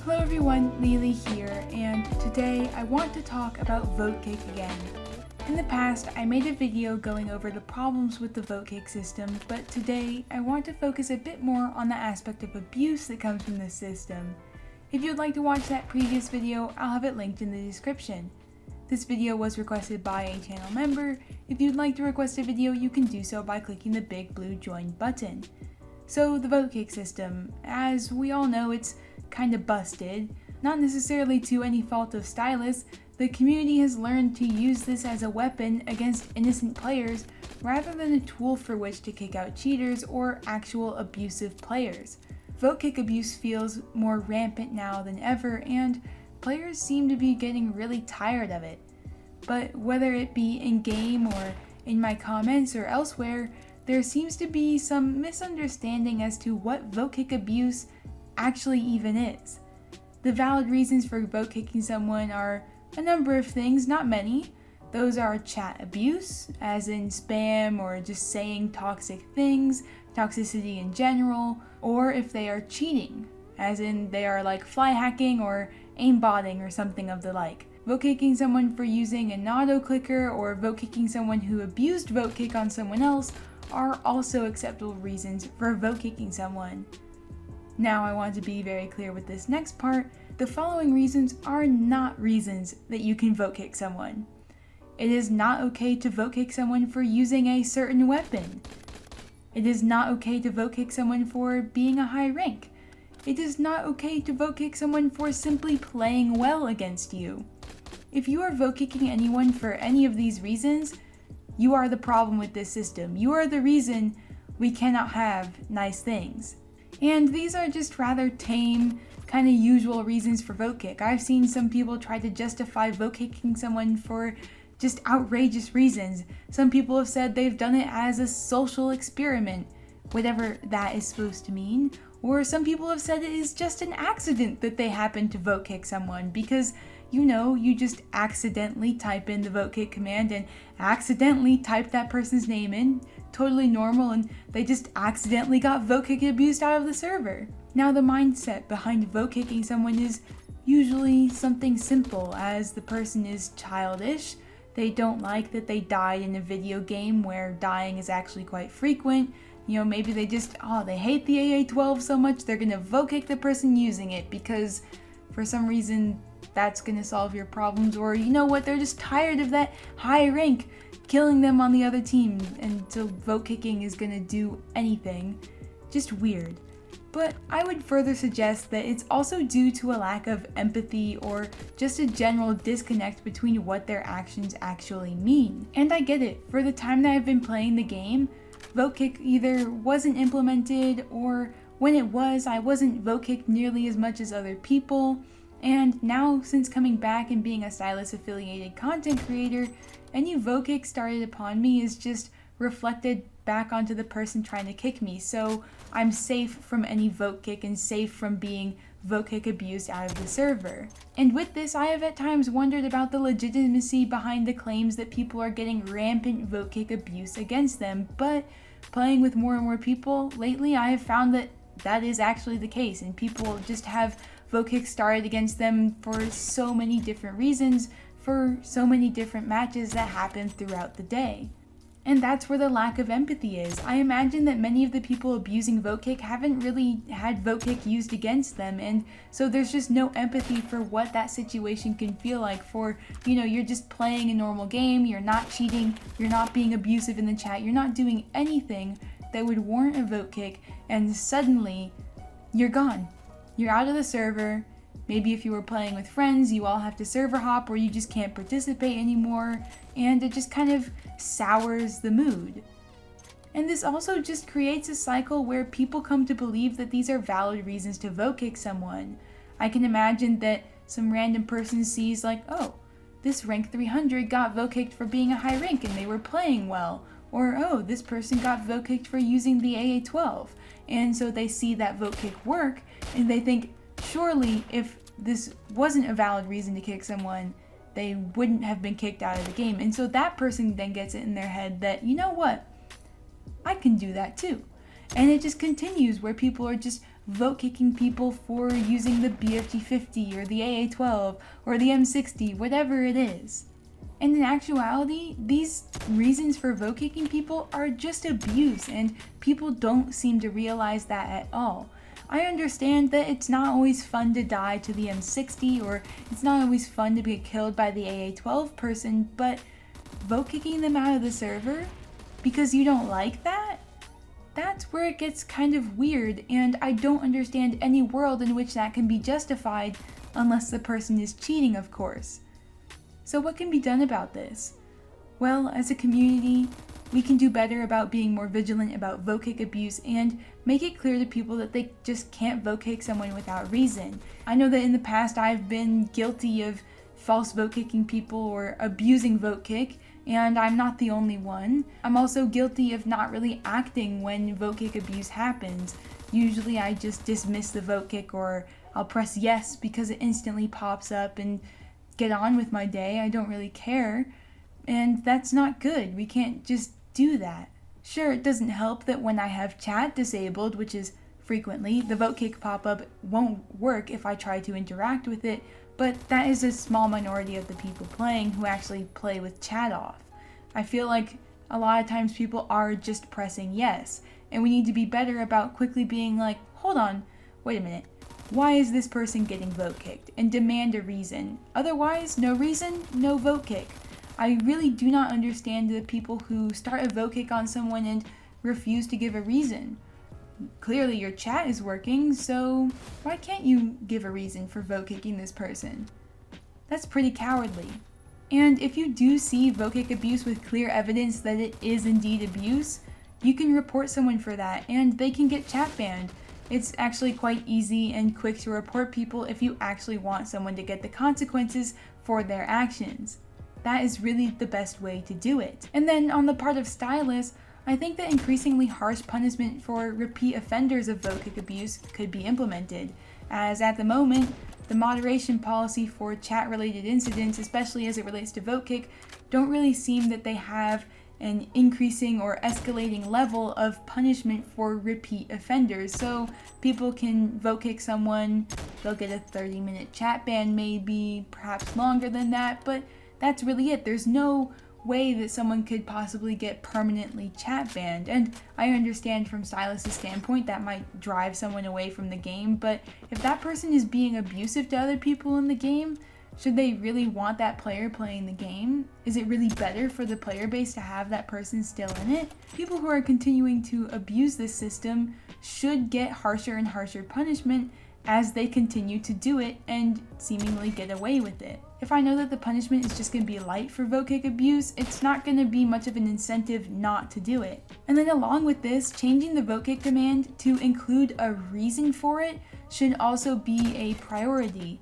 Hello everyone, Lakey here, and today I want to talk about Votekick again. In the past, I made a video going over the problems with the Votekick system, but today I want to focus a bit more on the aspect of abuse that comes from this system. If you'd like to watch that previous video, I'll have it linked in the description. This video was requested by a channel member. If you'd like to request a video, you can do so by clicking the big blue join button. So the Votekick system, as we all know, it's kind of busted. Not necessarily to any fault of Stylus, the community has learned to use this as a weapon against innocent players rather than a tool for which to kick out cheaters or actual abusive players. Votekick abuse feels more rampant now than ever, and players seem to be getting really tired of it. But whether it be in-game or in my comments or elsewhere, there seems to be some misunderstanding as to what Votekick abuse actually even is. The valid reasons for votekicking someone are a number of things, not many. Those are chat abuse, as in spam or just saying toxic things, toxicity in general, or if they are cheating, as in they are like fly hacking or aimbotting or something of the like. Votekicking someone for using an auto clicker or votekicking someone who abused Votekick on someone else are also acceptable reasons for votekicking someone. Now I want to be very clear with this next part. The following reasons are not reasons that you can votekick someone. It is not okay to votekick someone for using a certain weapon. It is not okay to votekick someone for being a high rank. It is not okay to votekick someone for simply playing well against you. If you are votekicking anyone for any of these reasons, you are the problem with this system. You are the reason we cannot have nice things. And these are just rather tame, kind of usual reasons for votekick. I've seen some people try to justify votekicking someone for just outrageous reasons. Some people have said they've done it as a social experiment, whatever that is supposed to mean. Or some people have said it is just an accident that they happen to votekick someone because, you know, you just accidentally type in the votekick command and accidentally type that person's name in, totally normal, and they just accidentally got votekick abused out of the server. Now the mindset behind votekicking someone is usually something simple, as the person is childish. They don't like that they died in a video game where dying is actually quite frequent. You know, maybe they just, they hate the AA-12 so much they're gonna votekick the person using it because for some reason that's gonna solve your problems, or you know what, they're just tired of that high rank killing them on the other team, and so votekicking is gonna do anything. Just weird. But I would further suggest that it's also due to a lack of empathy or just a general disconnect between what their actions actually mean. And I get it, for the time that I've been playing the game, Votekick either wasn't implemented, or when it was, I wasn't votekicked nearly as much as other people. And now, since coming back and being a Stylus affiliated content creator, any votekick started upon me is just reflected back onto the person trying to kick me, so I'm safe from any votekick and safe from being votekick abused out of the server. And with this, I have at times wondered about the legitimacy behind the claims that people are getting rampant votekick abuse against them, but playing with more and more people lately, I have found that that is actually the case, and people just have votekick started against them for so many different reasons, for so many different matches that happen throughout the day. And that's where the lack of empathy is. I imagine that many of the people abusing Votekick haven't really had Votekick used against them, and so there's just no empathy for what that situation can feel like for, you know, you're just playing a normal game, you're not cheating, you're not being abusive in the chat, you're not doing anything that would warrant a Votekick, and suddenly you're gone. You're out of the server. Maybe if you were playing with friends, you all have to server hop or you just can't participate anymore, and it just kind of sours the mood. And this also just creates a cycle where people come to believe that these are valid reasons to votekick someone. I can imagine that some random person sees like, oh, this rank 300 got votekicked for being a high rank and they were playing well, or oh, this person got votekicked for using the AA-12, and so they see that votekick work and they think, surely, if this wasn't a valid reason to kick someone, they wouldn't have been kicked out of the game. And so that person then gets it in their head that, you know what, I can do that too. And it just continues where people are just vote kicking people for using the BFG50 or the AA12 or the M60, whatever it is. And in actuality, these reasons for vote kicking people are just abuse, and people don't seem to realize that at all. I understand that it's not always fun to die to the M60, or it's not always fun to be killed by the AA12 person, but vote kicking them out of the server because you don't like that? That's where it gets kind of weird, and I don't understand any world in which that can be justified, unless the person is cheating, of course. So what can be done about this? Well, as a community, we can do better about being more vigilant about vote kick abuse and make it clear to people that they just can't vote kick someone without reason. I know that in the past I've been guilty of false vote kicking people or abusing vote kick, and I'm not the only one. I'm also guilty of not really acting when vote kick abuse happens. Usually I just dismiss the vote kick, or I'll press yes because it instantly pops up and get on with my day. I don't really care, and that's not good. We can't just do that. Sure, it doesn't help that when I have chat disabled, which is frequently, the vote kick pop-up won't work if I try to interact with it, but that is a small minority of the people playing who actually play with chat off. I feel like a lot of times people are just pressing yes, and we need to be better about quickly being like, hold on, wait a minute. Why is this person getting vote kicked? And demand a reason. Otherwise, no reason, no vote kick. I really do not understand the people who start a vote kick on someone and refuse to give a reason. Clearly your chat is working, so why can't you give a reason for vote kicking this person? That's pretty cowardly. And if you do see vote kick abuse with clear evidence that it is indeed abuse, you can report someone for that and they can get chat banned. It's actually quite easy and quick to report people if you actually want someone to get the consequences for their actions. That is really the best way to do it. And then on the part of stylists, I think that increasingly harsh punishment for repeat offenders of vote kick abuse could be implemented, as at the moment, the moderation policy for chat-related incidents, especially as it relates to vote kick, don't really seem that they have an increasing or escalating level of punishment for repeat offenders. So people can vote kick someone, they'll get a 30-minute chat ban maybe, perhaps longer than that, but that's really it. There's no way that someone could possibly get permanently chat banned, and I understand from Stylus' standpoint that might drive someone away from the game, but if that person is being abusive to other people in the game, should they really want that player playing the game? Is it really better for the player base to have that person still in it? People who are continuing to abuse this system should get harsher and harsher punishment as they continue to do it and seemingly get away with it. If I know that the punishment is just going to be light for vote kick abuse, it's not going to be much of an incentive not to do it. And then along with this, changing the vote kick command to include a reason for it should also be a priority.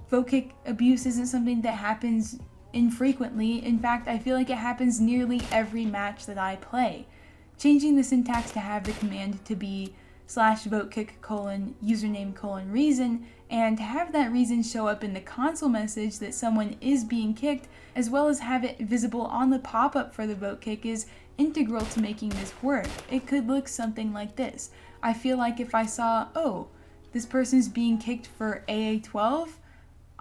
Vote kick abuse isn't something that happens infrequently. In fact, I feel like it happens nearly every match that I play. Changing the syntax to have the command to be /votekick : username : reason, and to have that reason show up in the console message that someone is being kicked, as well as have it visible on the pop-up for the vote kick, is integral to making this work. It could look something like this. I feel like if I saw, oh, this person's being kicked for AA12,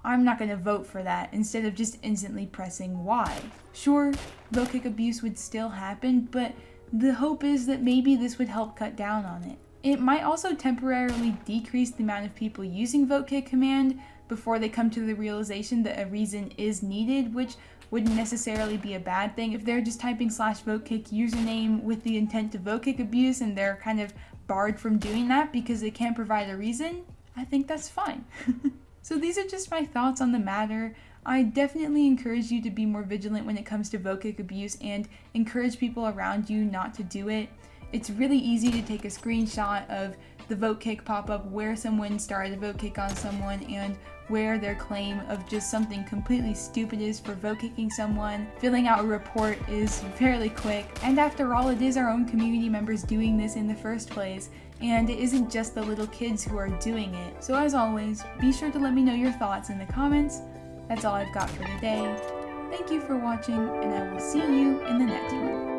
I'm not going to vote for that, instead of just instantly pressing Y. Sure, vote kick abuse would still happen, but the hope is that maybe this would help cut down on it. It might also temporarily decrease the amount of people using vote kick command before they come to the realization that a reason is needed, which wouldn't necessarily be a bad thing. If they're just typing /votekick username with the intent to vote kick abuse and they're kind of barred from doing that because they can't provide a reason, I think that's fine. So these are just my thoughts on the matter. I definitely encourage you to be more vigilant when it comes to vote kick abuse and encourage people around you not to do it. It's really easy to take a screenshot of the vote kick pop-up where someone started a vote kick on someone and where their claim of just something completely stupid is for vote kicking someone. Filling out a report is fairly quick, and after all, it is our own community members doing this in the first place, and it isn't just the little kids who are doing it. So as always, be sure to let me know your thoughts in the comments. That's all I've got for today. Thank you for watching, and I will see you in the next one.